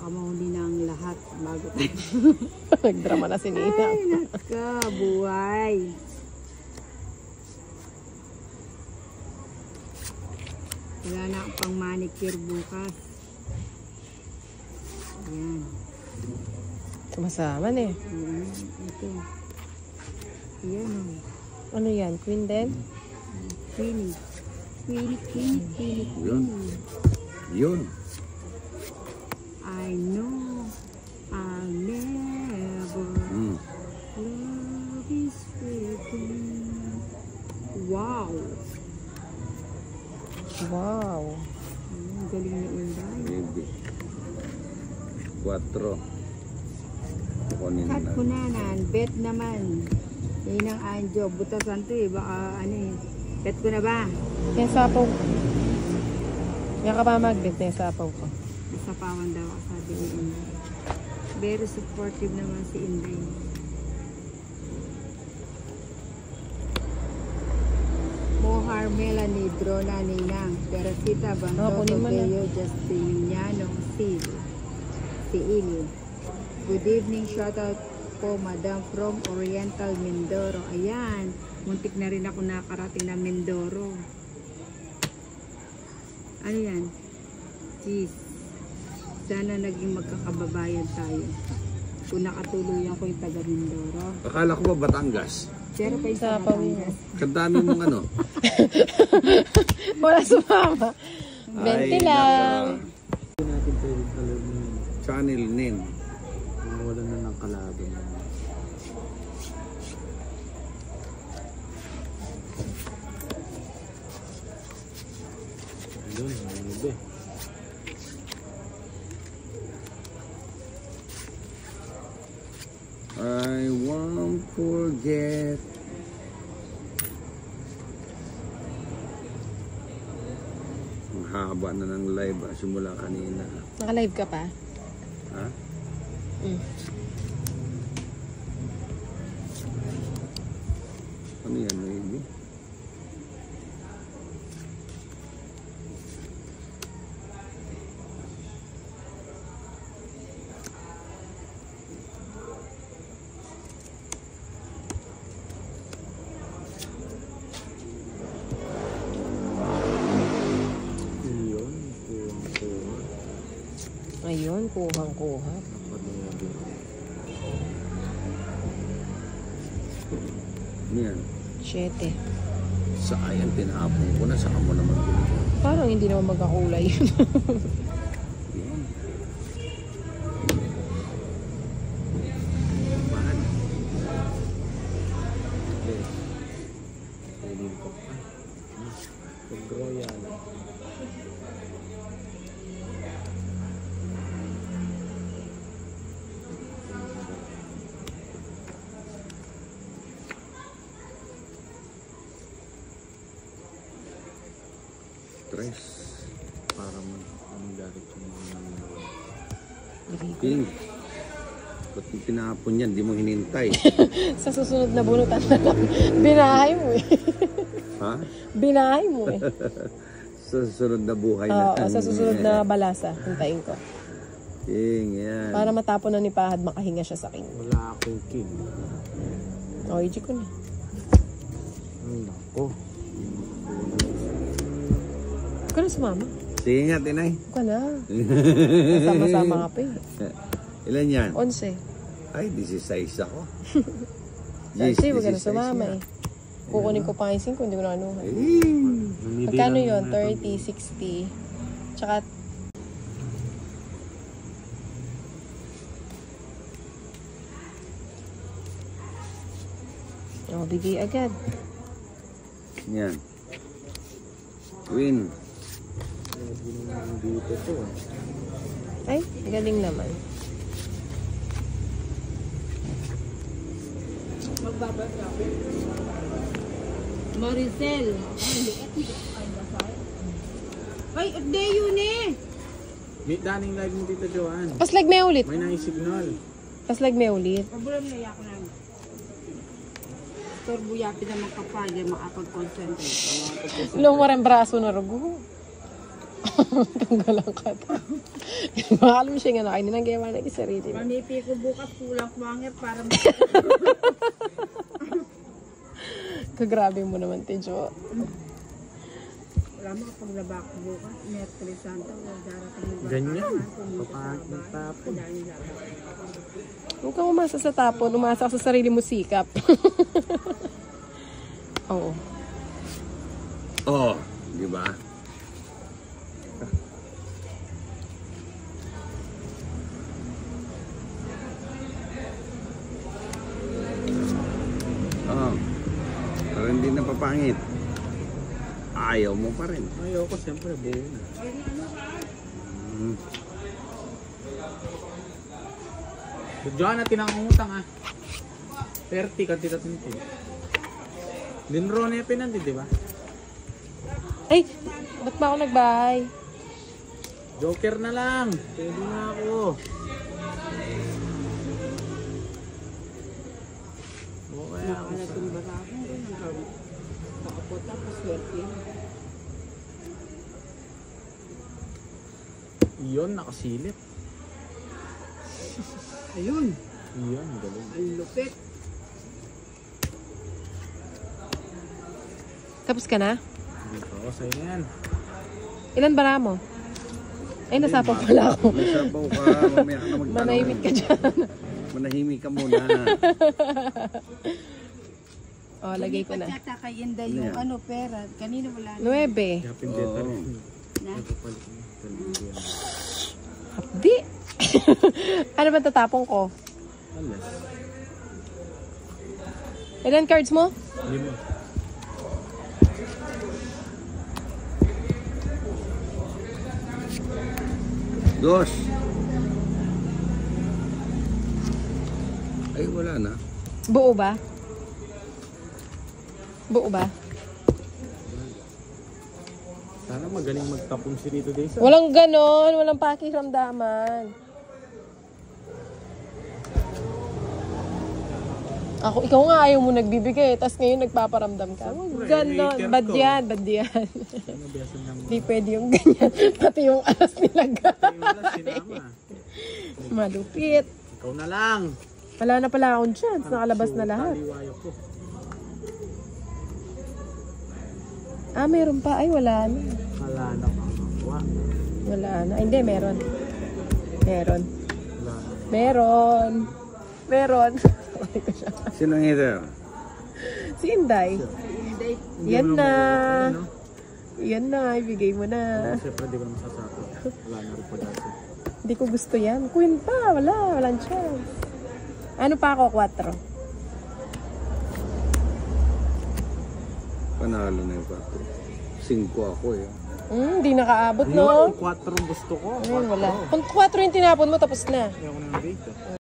baka mahuli na ang lahat bago tayo. Nagdrama na si Nina. Ay, naka, buhay. Wala na akong pang manicure bukas. Ayan. Sumasaman eh. Ayan, ito. Ayan o. Ano yan? Queen din? Queenie. Queenie. Yun. I know I'll never love is waiting. Wow. Wow. Ang galing ni Inday. Maybe. 4. Kukunin Cut na. ko na nan. Bet naman. Yan ang anjo. Butasan to eh. Baka ano eh. Bet ko na ba? Yan sapaw. Yan ka pa magbit na yung sapaw ko. Sapawan daw ako sabi ni Inday. Very supportive naman si Inday. Mohar Melanie Drona Ninang Teresita Bandoto Beyo Justiniano Si Ili. Good evening, shout out po Madam from Oriental Mindoro. Ayan, muntik na rin ako nakarating na Mindoro. Ano yan? Jeez. Sana naging magkakababayan tayo. Kung nakatuluyan ko yung taga Mindoro. Akala ko ba Batangas? Pero pa yung sa Batangas. Kadami mong ano? Wala sumama. 20 lang. natin pwede talagang Channel name. wala na ng kalaban. Ayun, hindi. I won't forget. Ang haba na ng live simula kanina. Naka-live ka pa? Ha? Ano yan, maybe? Ayun, kuhang-kuha. Ano yan? 7. Sayang, tinapon ko na. Saka mo naman ganito. Parang hindi naman magkakulay yun. Yan. Mahal. Pwede ko pa. Pag-royal. Tres. Para magalit yung mga nangyari. Ping. Ba't yung tinapon yan? Di mo hinintay. Sa susunod na bunutan na lang. Binahay mo eh. Ha? Binahay mo eh. Sa susunod na buhay na. Oo, sa susunod na balasa. Hintayin ko. Ping, yan. Para matapon na ni Pahad, makahinga siya sa king. Wala akong king. O, iji ko na. Ay, nako. Huwag ka na sumama. Sige nga, tinay. Huwag ka na. Sama-sama ka pa eh. Ilan yan? 11. Ay, 16 ako. Kasi huwag ka na sumama eh. Kukunin ko pa yung 5, hindi ko na ano. Eh. Magkano yun? 30, 60. Tsaka o, bigay agad. Yan. Queen. Dito to. Ay, galing naman. Maricel. Ay, update yun eh. Meet daning live mo dito, Joanne. Paslag may ulit. May nai-signal. Paslag may ulit. Problem na yak na. Turbo yapi na magkapal, makapag-concentrate. Lumor ang braso na rugo. Tanggalan ka ta. Mahal mo siya nga na. Kainin ang gawa na sarili mo. Manipi ko bukas kulang mangir para Kagrabe mo naman, Tijo. wala mo kapag laba ko bukas. Mercury Santa, wala darating yung Ganyan. Papangit ng tapon. Huwag kang umasa sa tapon. Umasa ka sa sarili mo sikap. Oo. Oh, di ba? Oh, pero hindi na papangit. Ayaw mo pa rin. Ayoko, siyempre, buo na. Hmm. Diyan natin ang utang ah. 30 ka tita tintin. Dinro na yung pinanti, di ba? Ay, ba't ba ako nagbahay? Joker na lang. Pwede na ako. Okay ako. Nakalating barako. Pakapunta pa swerte. Iyon, nakasilip. Ayun, Iyon, galing. ang lupit. Tapos ka na? Hindi pa ako sa'yo yan. Ilan bara mo? Ay, nasapaw pala ako. May sabaw ka, mamaya ka na magtanong. Manahimik ka dyan. Manahimik ka muna. O, lagay ko na. Pagkata kay Inday yung Ano yan? ano pera. Kanina wala na. 9. Kaya pindeta Oo. rin. Na? Nagpapalit mo. Di. Ano ba tatapong ko? Alas. Ilan cards mo? 5. Dos. Ay, wala na. Buo ba? Buo ba? Sana magaling magtapon si Rito Desa. Walang ganon. Walang pakiramdaman. Ako, ikaw nga ayaw mo nagbibigay. Tapos ngayon nagpaparamdam ka. Siyempre, Ganon. hater Bad ko. yan. Bad yan. Ano beso ng Hindi pwede yung ganyan. Pati yung alas nilagay. wala sinama. Malupit. Ikaw na lang. Wala na pala akong chance. Nakalabas na lahat. Taliwayo ko. Ah, meron pa. Ay, wala na. Wala na pangakwa. Wala na. Ay, hindi, meron. Meron. Wala na. Meron. Meron. Sino ang hitter? Si Inday. Inday, Yan na. Ano? Yan na. Ibigay mo na. Siyempre di ko naman sasakot. Wala na rin po dati. Hindi ko gusto yan. Queen pa. Wala. Walang chance. Ano pa ako? 4. Panalo na yung 4. 5 ako eh. Hindi nakaabot, Yun, no? 4 gusto ko. Ayun, wala. Kung 4 yung tinapon mo, tapos na. Ayaw ko na ng date.